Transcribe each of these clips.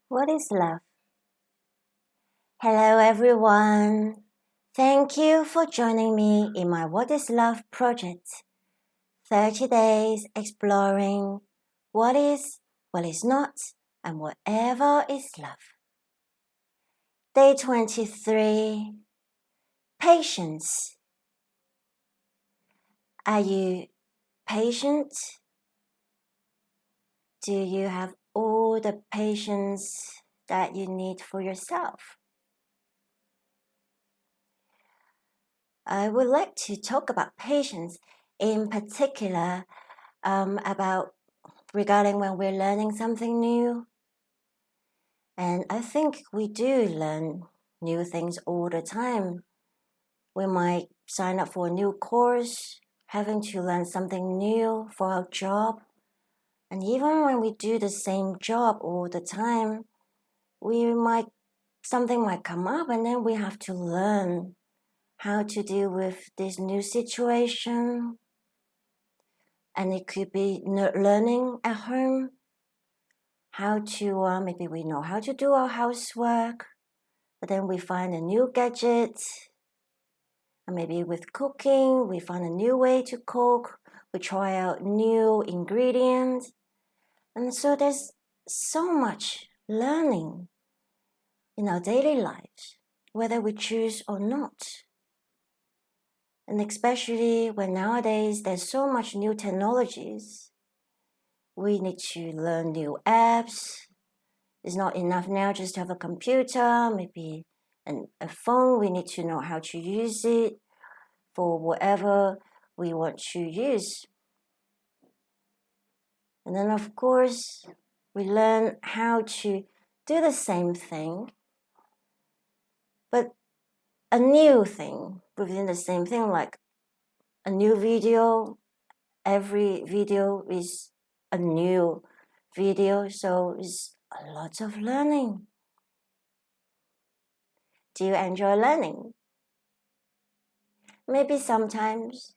What is love? Hello, everyone. Thank you for joining me in my What is Love project. 30 days exploring what is not, and whatever is love. Day 23. Patience. Are you patient? Do you have all the patience that you need for yourself? I would like to talk about patience, in particular about regarding when we're learning something new. And I think we do learn new things all the time. We might sign up for a new course, having to learn something new for our job. And even when we do the same job all the time, something might come up, and then we have to learn how to deal with this new situation. And it could be learning at home, how to, maybe we know how to do our housework, but then we find a new gadget. And maybe with cooking, we find a new way to cook. We try out new ingredients. And so there's so much learning in our daily lives, whether we choose or not. And especially when nowadays there's so much new technologies, we need to learn new apps. It's not enough now just to have a computer, maybe a phone. We need to know how to use it for whatever we want to use. And then, of course, we learn how to do the same thing, but a new thing within the same thing, like a new video. Every video is a new video, so it's a lot of learning. Do you enjoy learning? Maybe sometimes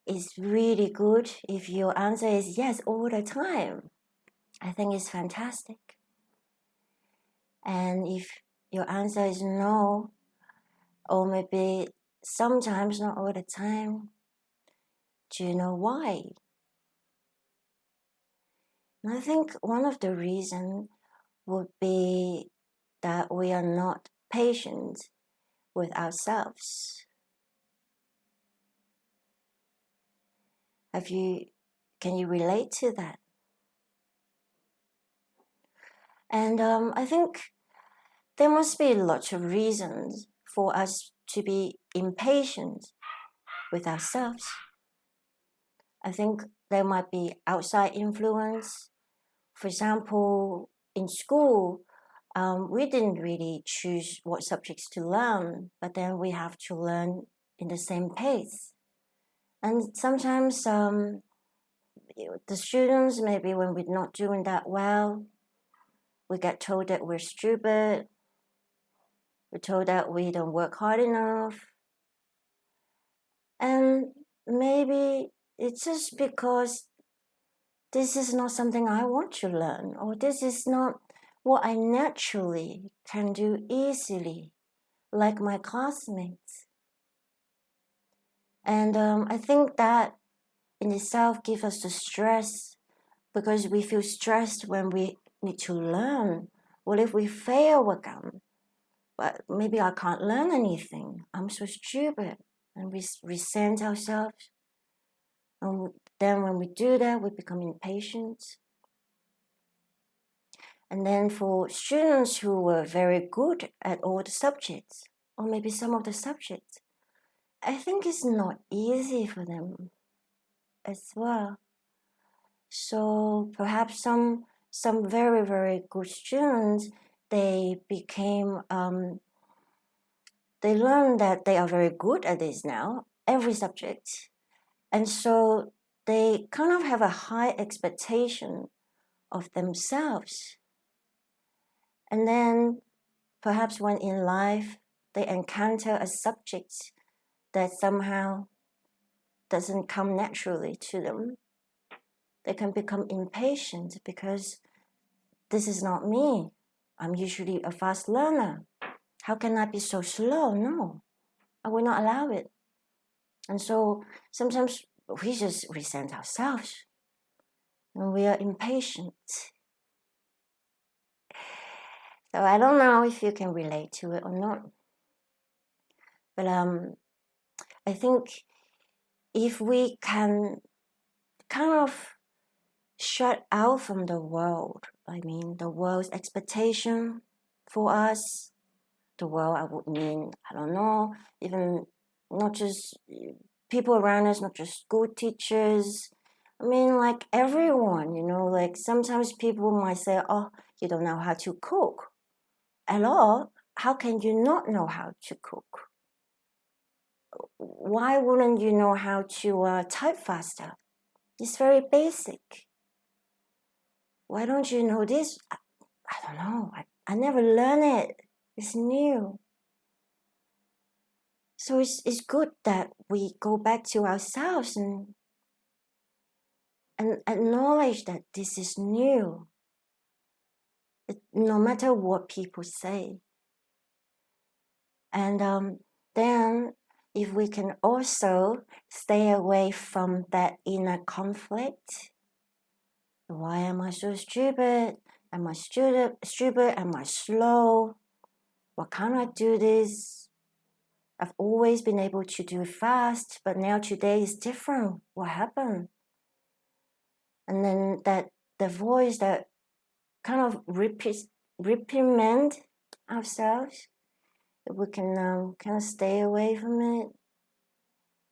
it's really good if your answer is yes all the time. I think it's fantastic. And if your answer is no, or maybe sometimes not all the time, do you know why? And I think one of the reasons would be that we are not patient with ourselves. Can you relate to that? And I think there must be lots of reasons for us to be impatient with ourselves. I think there might be outside influence. For example, in school, we didn't really choose what subjects to learn, but then we have to learn in the same pace. And sometimes the students, maybe when we're not doing that well, we get told that we're stupid. We're told that we don't work hard enough. And maybe it's just because this is not something I want to learn, or this is not what I naturally can do easily, like my classmates. And I think that in itself gives us the stress, because we feel stressed when we need to learn. What if we fail again? But maybe I can't learn anything. I'm so stupid. And we resent ourselves. And then when we do that, we become impatient. And then for students who were very good at all the subjects, or maybe some of the subjects, I think it's not easy for them as well. So perhaps some very, very good students, they learned that they are very good at this now, every subject. And so they kind of have a high expectation of themselves. And then perhaps when in life they encounter a subject that somehow doesn't come naturally to them, they can become impatient because this is not me. I'm usually a fast learner. How can I be so slow? No, I will not allow it. And so sometimes we just resent ourselves and we are impatient. So I don't know if you can relate to it or not. But I think if we can kind of shut out from the world, the world's expectation for us, the world, I would mean, I don't know, even not just people around us, not just school teachers, like everyone, like sometimes people might say, oh, you don't know how to cook at all. How can you not know how to cook? Why wouldn't you know how to type faster? It's very basic. Why don't you know this? I don't know. I never learned it. It's new. So it's good that we go back to ourselves and acknowledge that this is new. No matter what people say. And then if we can also stay away from that inner conflict, why am I so stupid? Am I stupid? Am I slow? Why can't I do this? I've always been able to do it fast, but now today is different. What happened? And then the voice that kind of reprimand ourselves, if we can kind of stay away from it,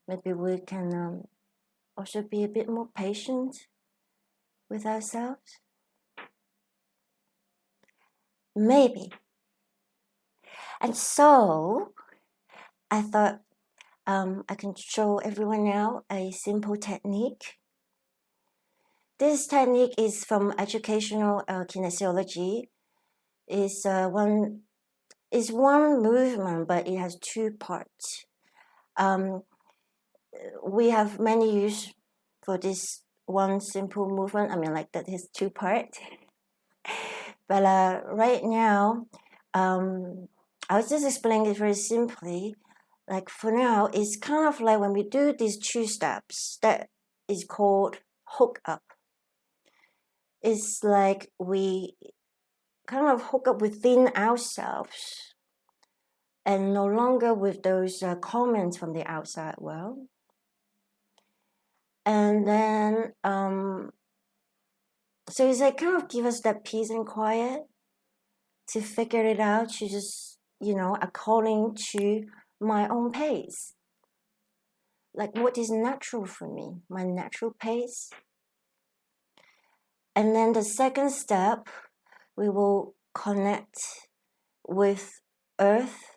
maybe we can also be a bit more patient with ourselves. Maybe. And so I thought I can show everyone now a simple technique. This technique is from Educational Kinesiology. It's one movement, but it has two parts. We have many use for this one simple movement. Like that is two parts. But right now, I was just explaining it very simply. Like for now, it's kind of like when we do these two steps, that is called hook up. It's like we kind of hook up within ourselves and no longer with those comments from the outside world. And then, so it's like kind of give us that peace and quiet to figure it out, to just, according to my own pace. Like what is natural for me, my natural pace. And then the second step, we will connect with earth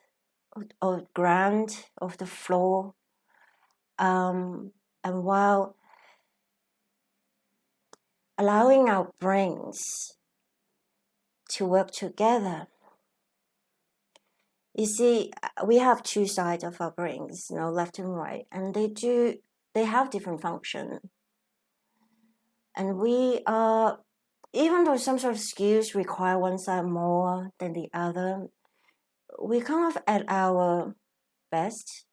or ground of the floor. And while allowing our brains to work together. You see, we have two sides of our brains, left and right, and they have different function. And we are, even though some sort of skills require one side more than the other, we kind of at our best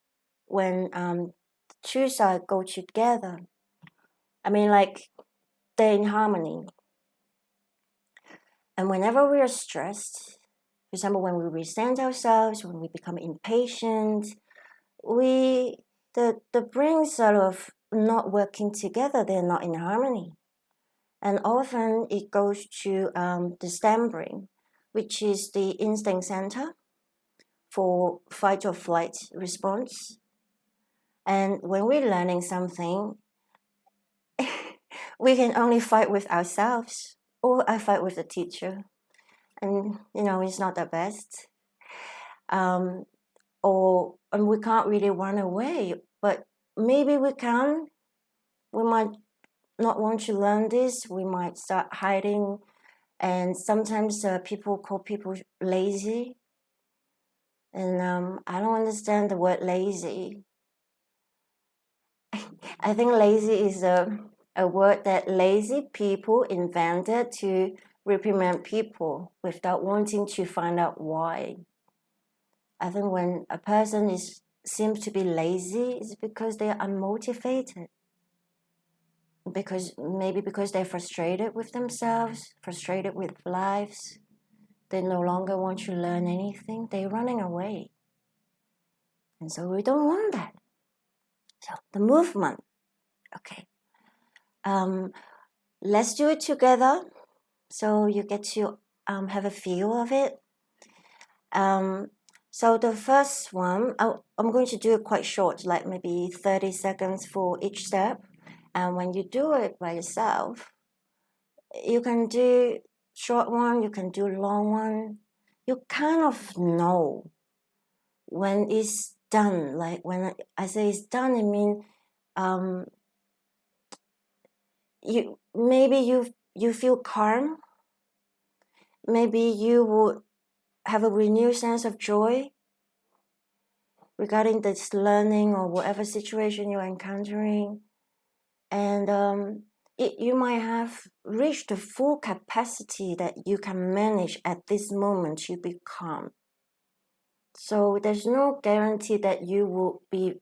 when two sides go together. Like they're in harmony. And whenever we are stressed, for example, when we resent ourselves, when we become impatient, the brains sort of not working together, they're not in harmony. And often it goes to the stem brain, which is the instinct center for fight or flight response. And when we're learning something, we can only fight with ourselves, or I fight with the teacher. And, it's not the best. And we can't really run away, but maybe we can. We might not want to learn this. We might start hiding. And sometimes people call people lazy. And I don't understand the word lazy. I think lazy is a word that lazy people invented to reprimand people without wanting to find out why. I think when a person seems to be lazy, it's because they're unmotivated. Maybe because they're frustrated with themselves, frustrated with lives. They no longer want to learn anything. They're running away. And so we don't want that. So the movement. Okay. Let's do it together so you get to have a feel of it. So the first one, I'm going to do it quite short, like maybe 30 seconds for each step. And when you do it by yourself, you can do short one, you can do long one. You kind of know when it's done. Like when I say it's done, I mean you feel calm. Maybe you would have a renewed sense of joy regarding this learning or whatever situation you're encountering. And you might have reached the full capacity that you can manage at this moment to be calm. So there's no guarantee that you will be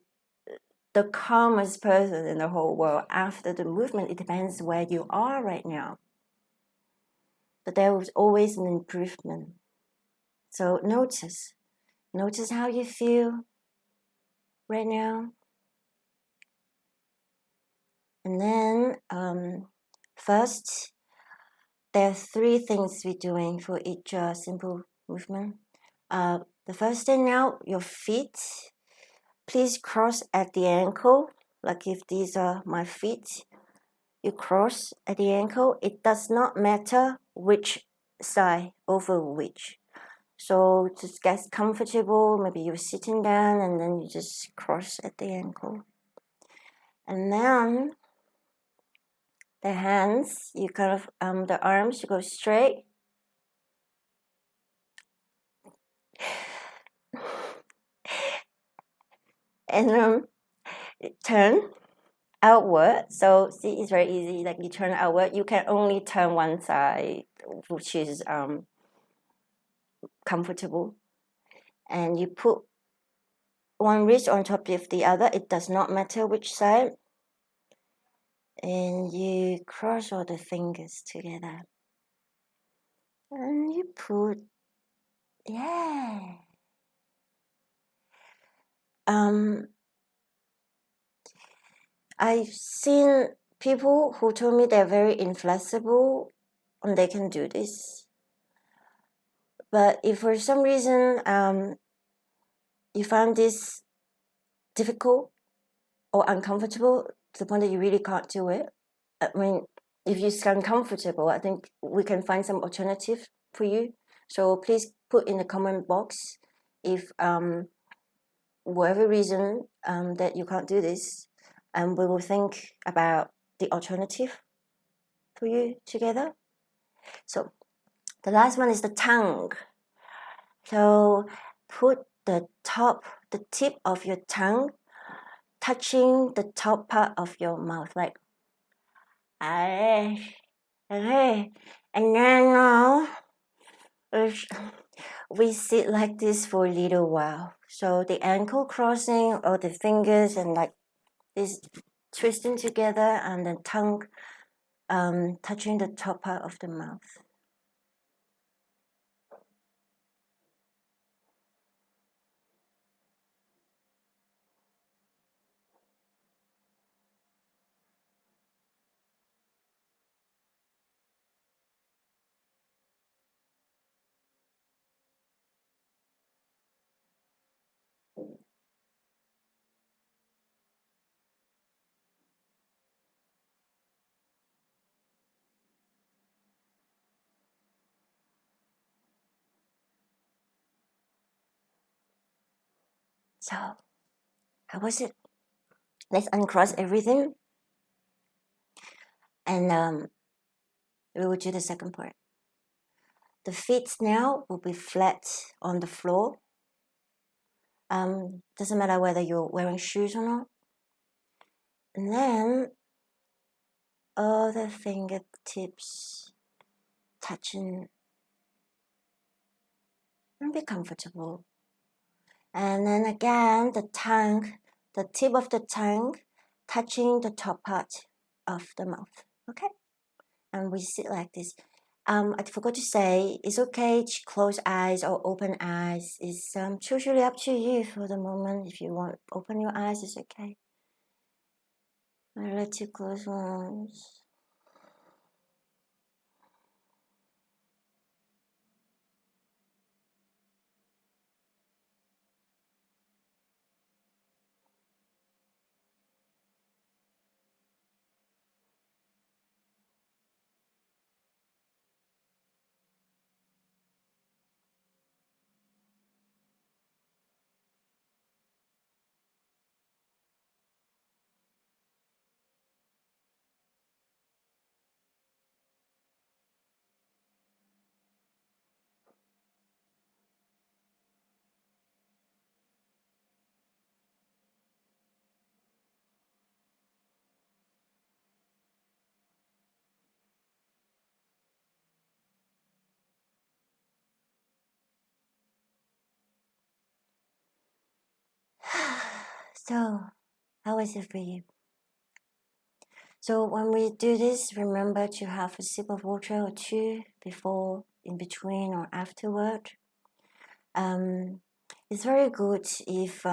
the calmest person in the whole world after the movement. It depends where you are right now. But there is always an improvement. So notice how you feel right now. And then first, there are 3 things we're doing for each simple movement. The first thing now, your feet. Please cross at the ankle, like if these are my feet. You cross at the ankle. It does not matter which side over which. So just get comfortable. Maybe you're sitting down and then you just cross at the ankle. And then the hands, you kind of, the arms, you go straight. And turn outward. So see, it's very easy. Like you turn outward, you can only turn one side, which is comfortable. And you put one wrist on top of the other. It does not matter which side. And you cross all the fingers together. And you put, I've seen people who told me they're very inflexible and they can do this. But if for some reason you find this difficult or uncomfortable to the point that you really can't do it, I mean, if you're uncomfortable, I think we can find some alternative for you. So please put in the comment box if whatever reason that you can't do this, and we will think about the alternative for you together. So the last one is the tongue. So put the tip of your tongue touching the top part of your mouth, like okay. And then now we sit like this for a little while. So the ankle crossing or the fingers and like this twisting together, and the tongue touching the top part of the mouth. So how was it? Let's uncross everything, and we will do the second part. The feet now will be flat on the floor. Doesn't matter whether you're wearing shoes or not. And then all the fingertips touching and be comfortable. And then again, the tip of the tongue touching the top part of the mouth. Okay? And we sit like this. I forgot to say, it's okay to close eyes or open eyes. It's totally up to you for the moment. If you want to open your eyes, it's okay. I let you close ones. So, how is it for you? So when we do this, remember to have a sip of water or two before, in between, or afterward. It's very good if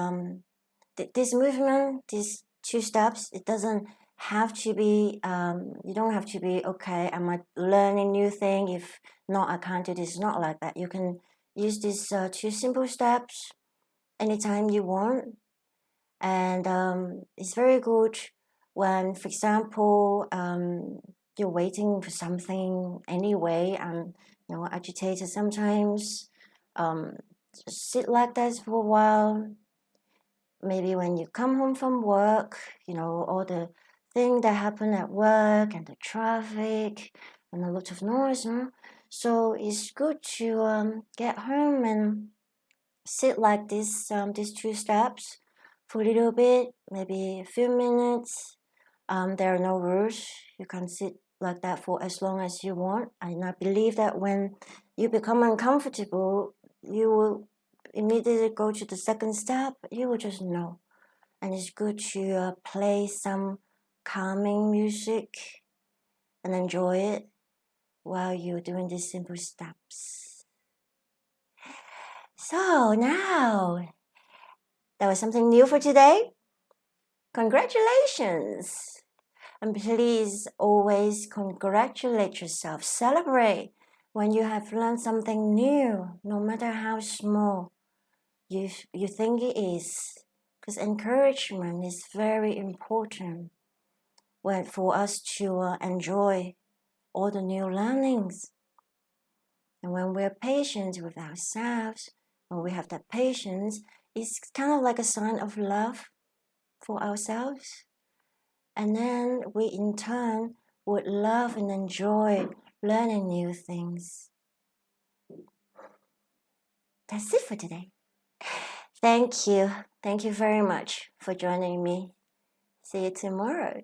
this movement, these 2 steps, it doesn't have to be, you don't have to be, okay, I'm learning new thing. If not, I can't do this. It's not like that. You can use these 2 simple steps anytime you want. And it's very good when, for example, you're waiting for something anyway, and agitated sometimes. Just sit like that for a while. Maybe when you come home from work, all the things that happen at work and the traffic and a lot of noise. So it's good to get home and sit like this, these 2 steps for a little bit, maybe a few minutes. There are no rules. You can sit like that for as long as you want. And I believe that when you become uncomfortable, you will immediately go to the second step. You will just know. And it's good to play some calming music and enjoy it while you're doing these simple steps. So now, that was something new for today. Congratulations! And please always congratulate yourself. Celebrate when you have learned something new, no matter how small you think it is. Because encouragement is very important for us to enjoy all the new learnings. And when we're patient with ourselves, when we have that patience, it's kind of like a sign of love for ourselves. And then we in turn would love and enjoy learning new things. That's it for today. Thank you. Thank you very much for joining me. See you tomorrow.